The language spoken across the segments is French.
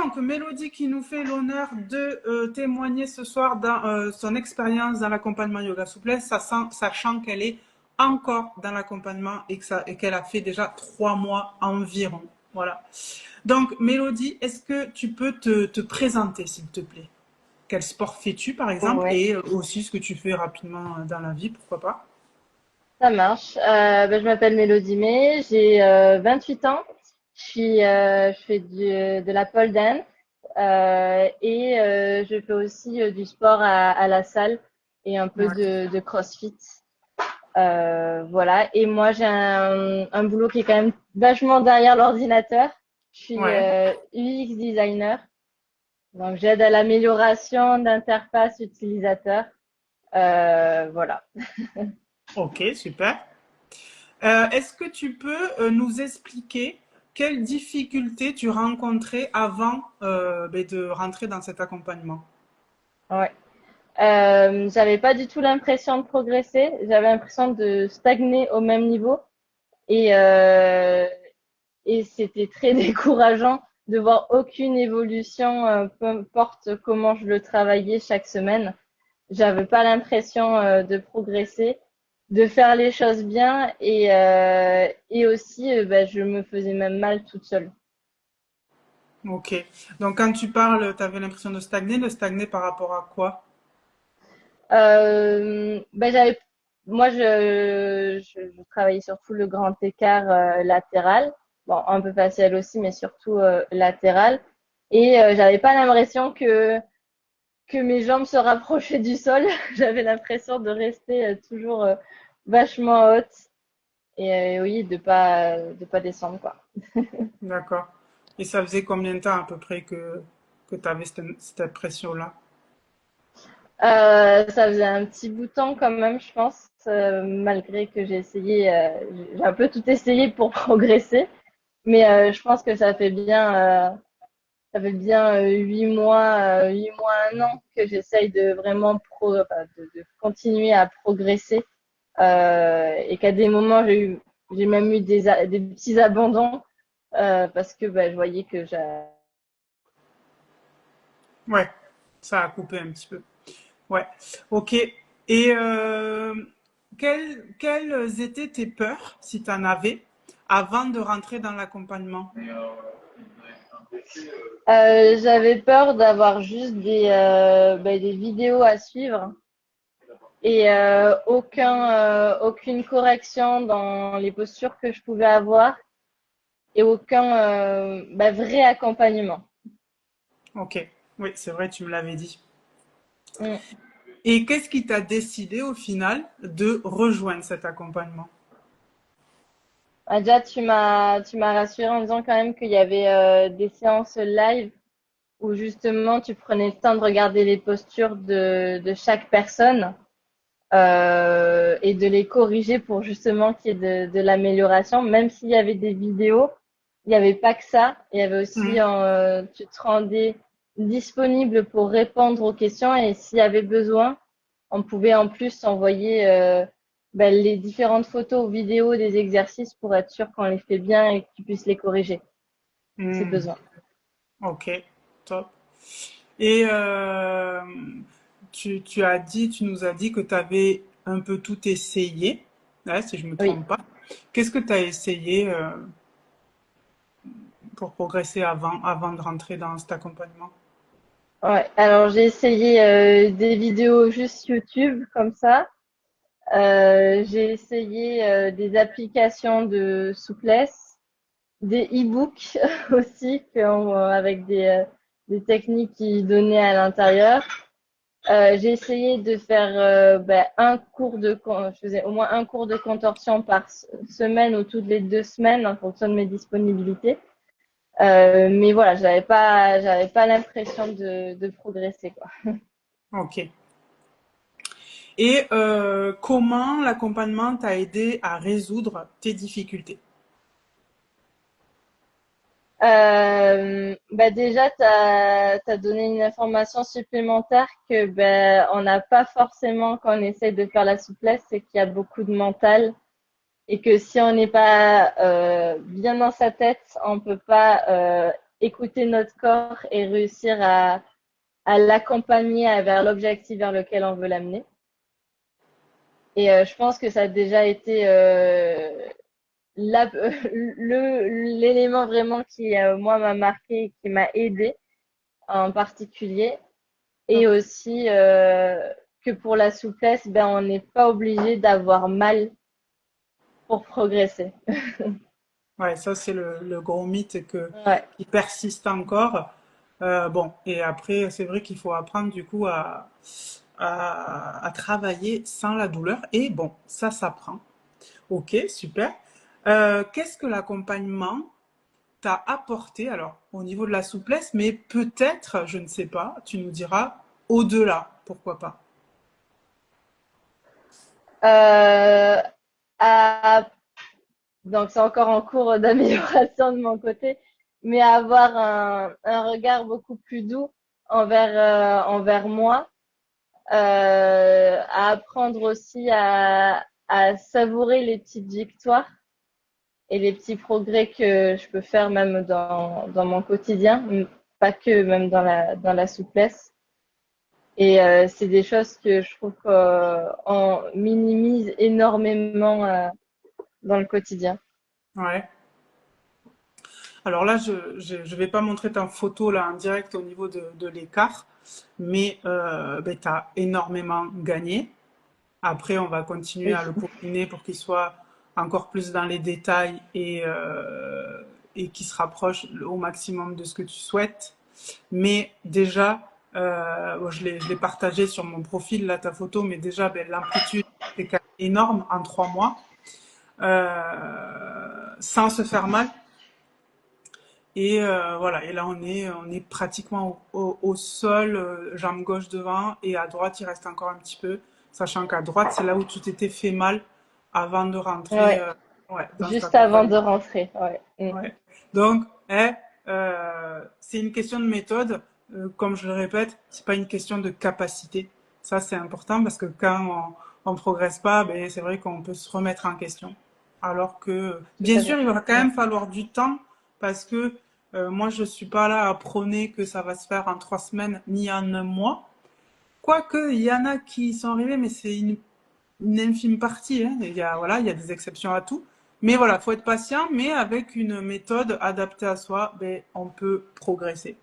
donc, Mélodie qui nous fait l'honneur de témoigner ce soir dans son expérience dans l'accompagnement yoga souplesse, sachant qu'elle est encore dans l'accompagnement et qu'elle a fait déjà 3 mois environ. Voilà. Donc, Mélodie, est-ce que tu peux te présenter, s'il te plaît? Quel sport fais-tu, par exemple, Ouais, et aussi ce que tu fais rapidement dans la vie, pourquoi pas? ça marche. Je m'appelle Mélodie May, j'ai 28 ans. Je fais de la pole dance et je fais aussi du sport à la salle et un peu Ouais. de CrossFit. Voilà. Et moi, j'ai un boulot qui est quand même vachement derrière l'ordinateur. Je suis Ouais. UX designer, donc j'aide à l'amélioration d'interface utilisateur. Voilà. Ok, super. Est-ce que tu peux nous expliquer quelles difficultés tu rencontrais avant de rentrer dans cet accompagnement? Ouais. J'avais pas du tout l'impression de progresser. J'avais l'impression de stagner au même niveau et euh, et c'était très décourageant de voir aucune évolution, peu importe comment je le travaillais chaque semaine. J'avais pas l'impression de progresser, de faire les choses bien et aussi je me faisais même mal toute seule. Ok. Donc quand tu parles, tu avais l'impression de stagner par rapport à quoi? J'avais, moi, je travaillais surtout le grand écart latéral, bon, un peu facial aussi, mais surtout latéral. Et j'avais pas l'impression que mes jambes se rapprochaient du sol. J'avais l'impression de rester toujours vachement haute et oui, de pas descendre, quoi. D'accord. Et ça faisait combien de temps à peu près que tu avais cette impression-là? Ça faisait un petit bout de temps quand même, je pense, malgré que j'ai un peu tout essayé pour progresser. Mais je pense que ça fait bien 8 mois, 8 mois, un an que j'essaye de vraiment de continuer à progresser et qu'à des moments j'ai même eu des petits abandons parce que je voyais que Ouais, ça a coupé un petit peu. Ouais, ok. Et quelles étaient tes peurs, si tu en avais, avant de rentrer dans l'accompagnement? j'avais peur d'avoir juste des vidéos à suivre et aucune correction dans les postures que je pouvais avoir et aucun vrai accompagnement. Ok, oui, c'est vrai, tu me l'avais dit. Mm. Et qu'est-ce qui t'a décidé au final de rejoindre cet accompagnement? Déjà, tu m'as rassuré en disant quand même qu'il y avait des séances live où justement tu prenais le temps de regarder les postures de chaque personne et de les corriger pour justement qu'il y ait de l'amélioration. Même s'il y avait des vidéos, il n'y avait pas que ça. Il y avait aussi, Hmm. tu te rendais disponible pour répondre aux questions et s'il y avait besoin, on pouvait en plus envoyer les différentes photos ou vidéos des exercices pour être sûr qu'on les fait bien et que tu puisses les corriger si Hmm. besoin. Ok, top. Et tu nous as dit que tu avais un peu tout essayé, là, si je ne me Oui. trompe pas. Qu'est-ce que tu as essayé pour progresser avant de rentrer dans cet accompagnement? Ouais. Alors j'ai essayé des vidéos juste YouTube comme ça. J'ai essayé des applications de souplesse, des e-books aussi avec des techniques qui donnaient à l'intérieur. J'ai essayé de faire je faisais au moins un cours de contorsion par semaine ou toutes les 2 semaines en fonction de mes disponibilités. Mais voilà, j'avais pas l'impression de progresser, quoi. Ok. Et comment l'accompagnement t'a aidé à résoudre tes difficultés? Déjà, tu as donné une information supplémentaire que on n'a pas forcément quand on essaie de faire la souplesse, c'est qu'il y a beaucoup de mental et que si on n'est pas bien dans sa tête, on peut pas écouter notre corps et réussir à l'accompagner vers l'objectif vers lequel on veut l'amener. Et je pense que ça a déjà été l'élément vraiment qui, moi, m'a marqué, qui m'a aidé en particulier. Et aussi que pour la souplesse, ben, on n'est pas obligé d'avoir mal pour progresser. Ouais, ça c'est le gros mythe Ouais, qui persiste encore. Bon, et après, c'est vrai qu'il faut apprendre du coup à travailler sans la douleur. Et bon, ça s'apprend. Ok, super. Qu'est-ce que l'accompagnement t'a apporté, alors au niveau de la souplesse, mais peut-être, je ne sais pas, tu nous diras au-delà, pourquoi pas. Euh, à- donc c'est encore en cours d'amélioration de mon côté, mais avoir un regard beaucoup plus doux envers moi, à apprendre aussi à savourer les petites victoires et les petits progrès que je peux faire même dans mon quotidien, pas que même dans la souplesse. Et c'est des choses que je trouve qu'on minimise énormément dans le quotidien. Ouais. Alors là, je vais pas montrer ta photo là en direct au niveau de l'écart, mais ben, tu as énormément gagné. Après, on va continuer Oui, à le peaufiner pour qu'il soit encore plus dans les détails et qu'il se rapproche au maximum de ce que tu souhaites. Mais déjà, bon, je l'ai partagé sur mon profil, là, ta photo, mais déjà, ben, l'amplitude est quand même énorme en 3 mois, sans se faire mal. Et voilà, et là on est pratiquement au sol, jambe gauche devant, et à droite il reste encore un petit peu, sachant qu'à droite c'est là où tu t'étais fait mal avant de rentrer ouais, ouais, dans cet juste avant de accompagnement. rentrer. Ouais. Ouais. Donc, c'est une question de méthode. Comme je le répète, c'est pas une question de capacité. Ça, c'est important parce que quand on progresse pas, ben, c'est vrai qu'on peut se remettre en question. Alors que, Tout bien à sûr, fait. il va quand Mm. même falloir du temps parce que moi, je suis pas là à prôner que ça va se faire en 3 semaines ni en un mois. Quoique, il y en a qui sont arrivés, mais c'est une infime partie. Hein. Voilà, il y a des exceptions à tout. Mais voilà, faut être patient, mais avec une méthode adaptée à soi, ben, on peut progresser.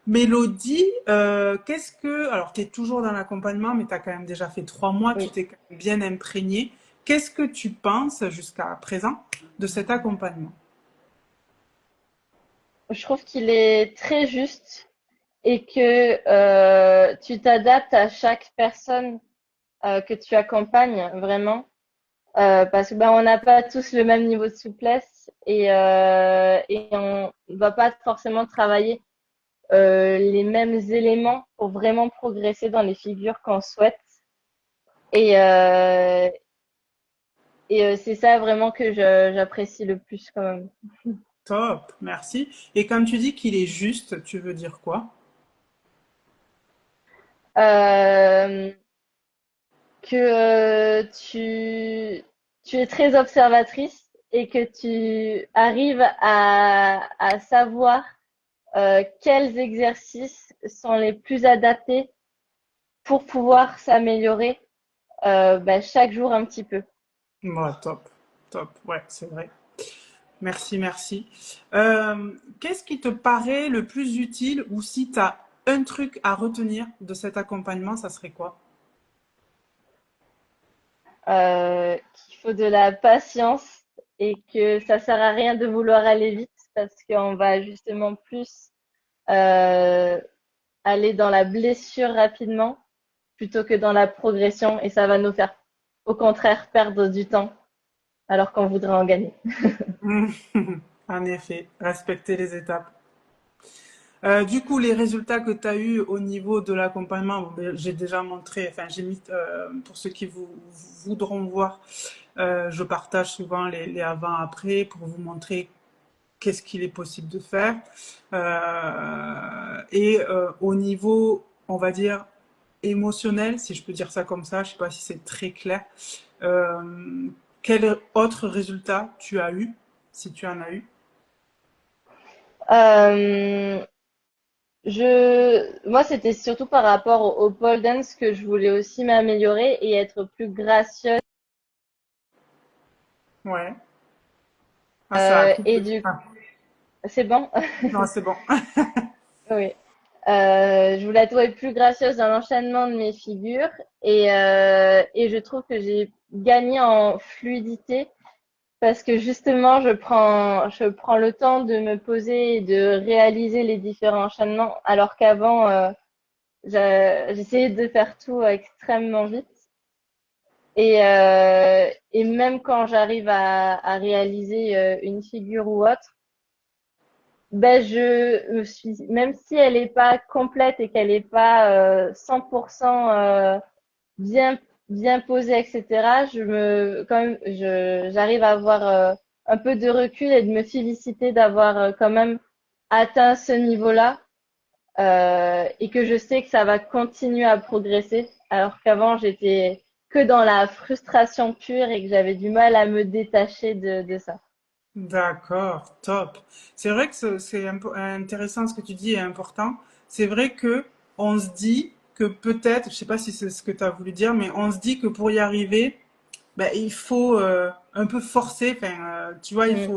Mélodie, qu'est-ce que... Alors, tu es toujours dans l'accompagnement, mais tu as quand même déjà fait 3 mois, tu Oui. t'es quand même bien imprégné. Qu'est-ce que tu penses jusqu'à présent de cet accompagnement? Je trouve qu'il est très juste et que tu t'adaptes à chaque personne que tu accompagnes vraiment. Parce que ben, on n'a pas tous le même niveau de souplesse et on ne va pas forcément travailler les mêmes éléments pour vraiment progresser dans les figures qu'on souhaite. Et, euh, et c'est ça vraiment que j'apprécie le plus quand même. Top, merci. Et quand tu dis qu'il est juste, tu veux dire quoi? Euh, que tu es très observatrice et que tu arrives à savoir quels exercices sont les plus adaptés pour pouvoir s'améliorer ben, chaque jour un petit peu. Ouais, top, top, ouais, c'est vrai. Merci, merci. Qu'est-ce qui te paraît le plus utile ou si tu as un truc à retenir de cet accompagnement, ça serait quoi? Qu'il faut de la patience et que ça sert à rien de vouloir aller vite parce qu'on va justement plus euh, aller dans la blessure rapidement plutôt que dans la progression et ça va nous faire au contraire perdre du temps alors qu'on voudrait en gagner. En effet, respecter les étapes. Du coup, les résultats que tu as eus au niveau de l'accompagnement, bon, ben, j'ai déjà montré, enfin, j'ai mis, pour ceux qui voudront voir, je partage souvent les avant-après pour vous montrer qu'est-ce qu'il est possible de faire. Et au niveau, on va dire, émotionnel, si je peux dire ça comme ça, je sais pas si c'est très clair. Euh, quel autre résultat tu as eu, si tu en as eu? Euh, moi, c'était surtout par rapport au pole dance que je voulais aussi m'améliorer et être plus gracieuse. Ouais. Ah, ça a Et coupé. du, Ah, c'est bon? non, c'est bon. Oui. Je voulais la trouver plus gracieuse dans l'enchaînement de mes figures et je trouve que j'ai gagné en fluidité parce que justement je prends le temps de me poser et de réaliser les différents enchaînements alors qu'avant j'essayais de faire tout extrêmement vite et même quand j'arrive à réaliser une figure ou autre, ben je me suis, même si elle n'est pas complète et qu'elle n'est pas 100% bien bien posée, etc. Quand même, j'arrive à avoir un peu de recul et de me féliciter d'avoir quand même atteint ce niveau-là et que je sais que ça va continuer à progresser, alors qu'avant j'étais que dans la frustration pure et que j'avais du mal à me détacher de ça. D'accord, top. C'est vrai que c'est intéressant ce que tu dis et important. C'est vrai que on se dit que peut-être, je sais pas si c'est ce que tu as voulu dire, mais on se dit que pour y arriver, ben, il faut un peu forcer. Enfin, tu vois, Mm.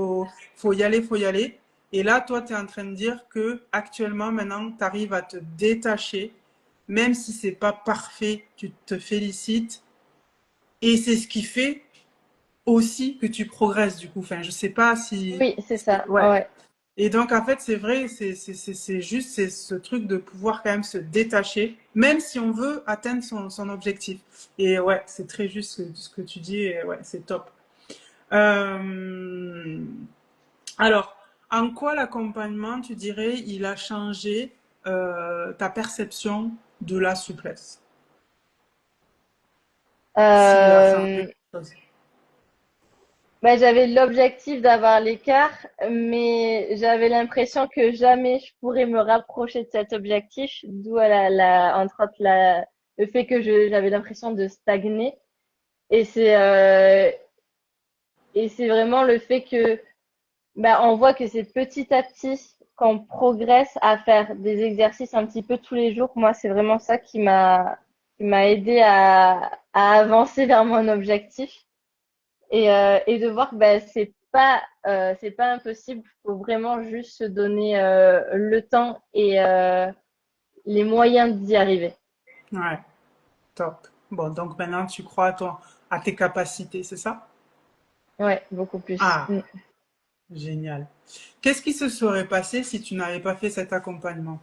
faut y aller, faut y aller. Et là, toi, tu es en train de dire que actuellement, maintenant, tu arrives à te détacher, même si c'est pas parfait, tu te félicites. Et c'est ce qui fait aussi que tu progresses du coup. Enfin, je sais pas si. Oui, c'est ça. Ouais. Ouais. Et donc en fait, c'est vrai, c'est juste c'est ce truc de pouvoir quand même se détacher, même si on veut atteindre son objectif. Et ouais, c'est très juste ce que tu dis. Et ouais, c'est top. Euh, alors, en quoi l'accompagnement, tu dirais, il a changé ta perception de la souplesse? S'il a changé Euh, quelque chose. Bah, j'avais l'objectif d'avoir l'écart, mais j'avais l'impression que jamais je pourrais me rapprocher de cet objectif, d'où entre autres le fait que j'avais l'impression de stagner. Et c'est vraiment le fait que bah, on voit que c'est petit à petit qu'on progresse à faire des exercices un petit peu tous les jours. Moi, c'est vraiment ça qui m'a aidé à avancer vers mon objectif et de voir que bah, c'est pas impossible. Il faut vraiment juste se donner le temps et les moyens d'y arriver. Ouais, top. Bon, donc maintenant tu crois à tes capacités, c'est ça? Ouais, beaucoup plus. Ah, Mm. génial. Qu'est-ce qui se serait passé si tu n'avais pas fait cet accompagnement?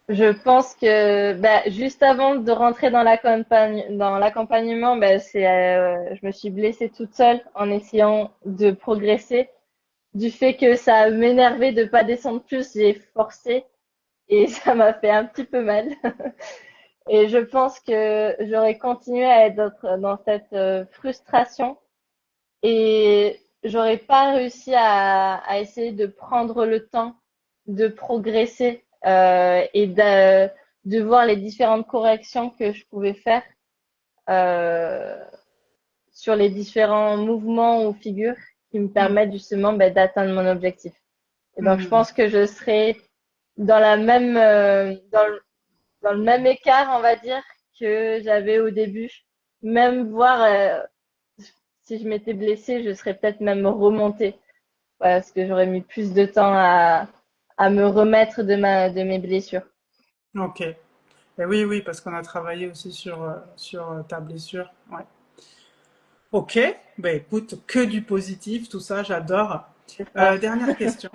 Je pense que bah, juste avant de rentrer dans l'accompagnement, bah, je me suis blessée toute seule en essayant de progresser. Du fait que ça m'énervait de pas descendre plus, j'ai forcé et ça m'a fait un petit peu mal. Et je pense que j'aurais continué à être dans cette frustration et j'aurais pas réussi à essayer de prendre le temps de progresser de voir les différentes corrections que je pouvais faire euh, sur les différents mouvements ou figures qui me Hmm, permettent justement ben, d'atteindre mon objectif. Et donc je hmm. pense que je serais dans la même dans le même écart, on va dire, que j'avais au début. Même voir si je m'étais blessée, je serais peut-être même remontée parce que j'aurais mis plus de temps à me remettre de mes blessures. Ok. Et oui, oui, parce qu'on a travaillé aussi sur ta blessure. Ouais. Ok. Ben écoute, que du positif, tout ça, j'adore. C'est ça. Dernière question.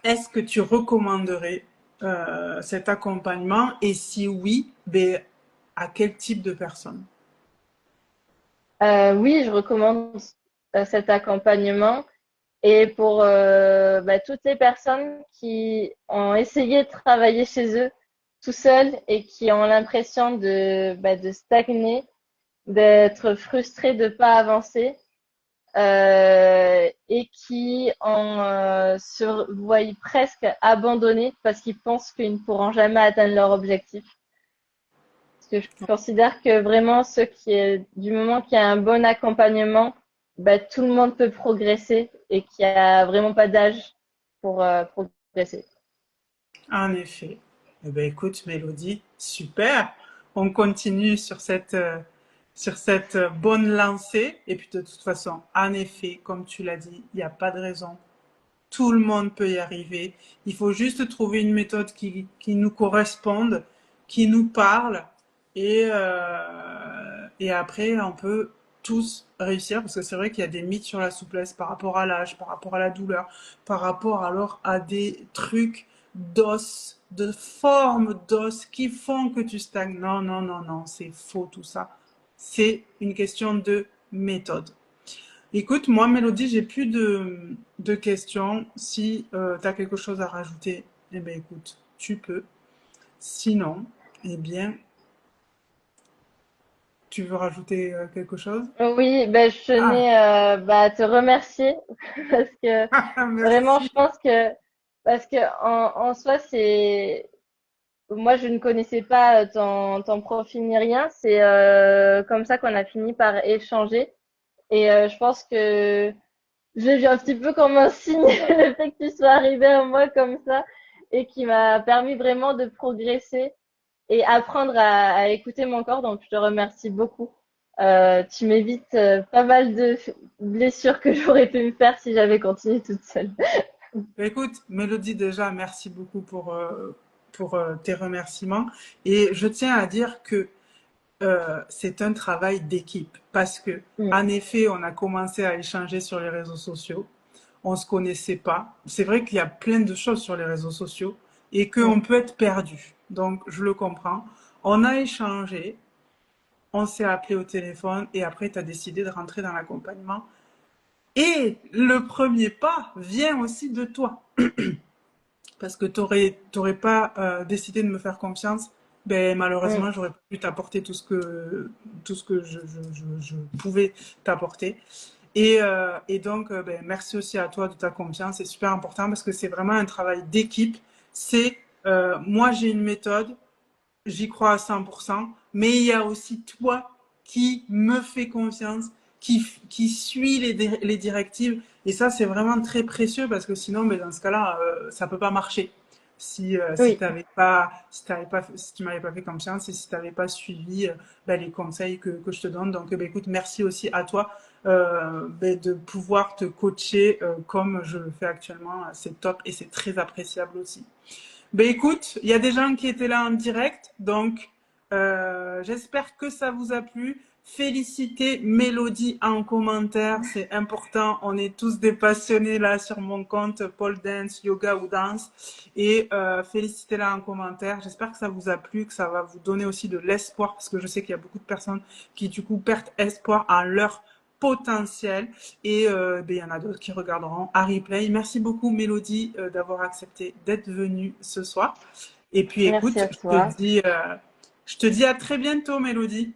Est-ce que tu recommanderais cet accompagnement? Et si oui, ben, à quel type de personne? Oui, je recommande cet accompagnement. Et pour bah, toutes les personnes qui ont essayé de travailler chez eux tout seuls et qui ont l'impression de stagner, d'être frustrés de ne pas avancer et qui se voient presque abandonnés parce qu'ils pensent qu'ils ne pourront jamais atteindre leur objectif. Parce que je considère que vraiment du moment qu'il y a un bon accompagnement, bah, tout le monde peut progresser et qu'il n'y a vraiment pas d'âge. pour progresser. En effet. Eh ben, écoute, Mélodie, super. On continue sur cette bonne lancée. Et puis, de toute façon, en effet, comme tu l'as dit, il n'y a pas de raison. Tout le monde peut y arriver. Il faut juste trouver une méthode qui nous corresponde, qui nous parle. Et après, on peut tous réussir parce que c'est vrai qu'il y a des mythes sur la souplesse par rapport à l'âge, par rapport à la douleur, par rapport alors à des trucs d'os, de forme d'os qui font que tu stagnes. Non, non, non, non, c'est faux tout ça. C'est une question de méthode. Écoute, moi, Mélodie, j'ai plus de questions. Si tu as quelque chose à rajouter, eh bien, écoute, tu peux. Sinon, eh bien, tu veux rajouter quelque chose? Oui, ben, je Ah, tenais à te remercier parce que vraiment, je merci. pense que parce que en soi, c'est moi, je ne connaissais pas ton profil ni rien. C'est comme ça qu'on a fini par échanger. Et je pense que j'ai vu un petit peu comme un signe le fait que tu sois arrivé à moi comme ça et qui m'a permis vraiment de progresser et apprendre à écouter mon corps. Donc, je te remercie beaucoup. Tu m'évites pas mal de blessures que j'aurais pu me faire si j'avais continué toute seule. Écoute, Mélodie, déjà, merci beaucoup pour tes remerciements. Et je tiens à dire que c'est un travail d'équipe parce que, Mm, en effet, on a commencé à échanger sur les réseaux sociaux. On se connaissait pas. C'est vrai qu'il y a plein de choses sur les réseaux sociaux et mm. qu'on peut être perdu. Donc, je le comprends. On a échangé, on s'est appelé au téléphone et après, tu as décidé de rentrer dans l'accompagnement. Et le premier pas vient aussi de toi. Parce que t'aurais pas décidé de me faire confiance, ben Mm. malheureusement j'aurais pas pu t'apporter tout ce que je pouvais t'apporter. Et donc ben, merci aussi à toi de ta confiance, c'est super important parce que c'est vraiment un travail d'équipe. C'est moi j'ai une méthode, j'y crois à 100%, mais il y a aussi toi qui me fais confiance, qui suit les directives. Et ça, c'est vraiment très précieux parce que sinon, mais dans ce cas-là, ça peut pas marcher. Si Oui, si tu m'avais pas fait confiance et si tu n'avais pas suivi ben, les conseils que je te donne. Donc, ben, écoute, merci aussi à toi ben, de pouvoir te coacher comme je le fais actuellement. C'est top et c'est très appréciable aussi. Ben écoute, il y a des gens qui étaient là en direct, donc j'espère que ça vous a plu. Félicitez Mélodie en commentaire, c'est important. On est tous des passionnés là sur mon compte pole dance, yoga ou danse. Et félicitez-la en commentaire. J'espère que ça vous a plu, que ça va vous donner aussi de l'espoir, parce que je sais qu'il y a beaucoup de personnes qui du coup perdent espoir en leur potentiel. Et ben, il y en a d'autres qui regarderont à replay. Merci beaucoup Mélodie d'avoir accepté d'être venue ce soir. Et puis merci écoute, à toi. je te dis à très bientôt Mélodie.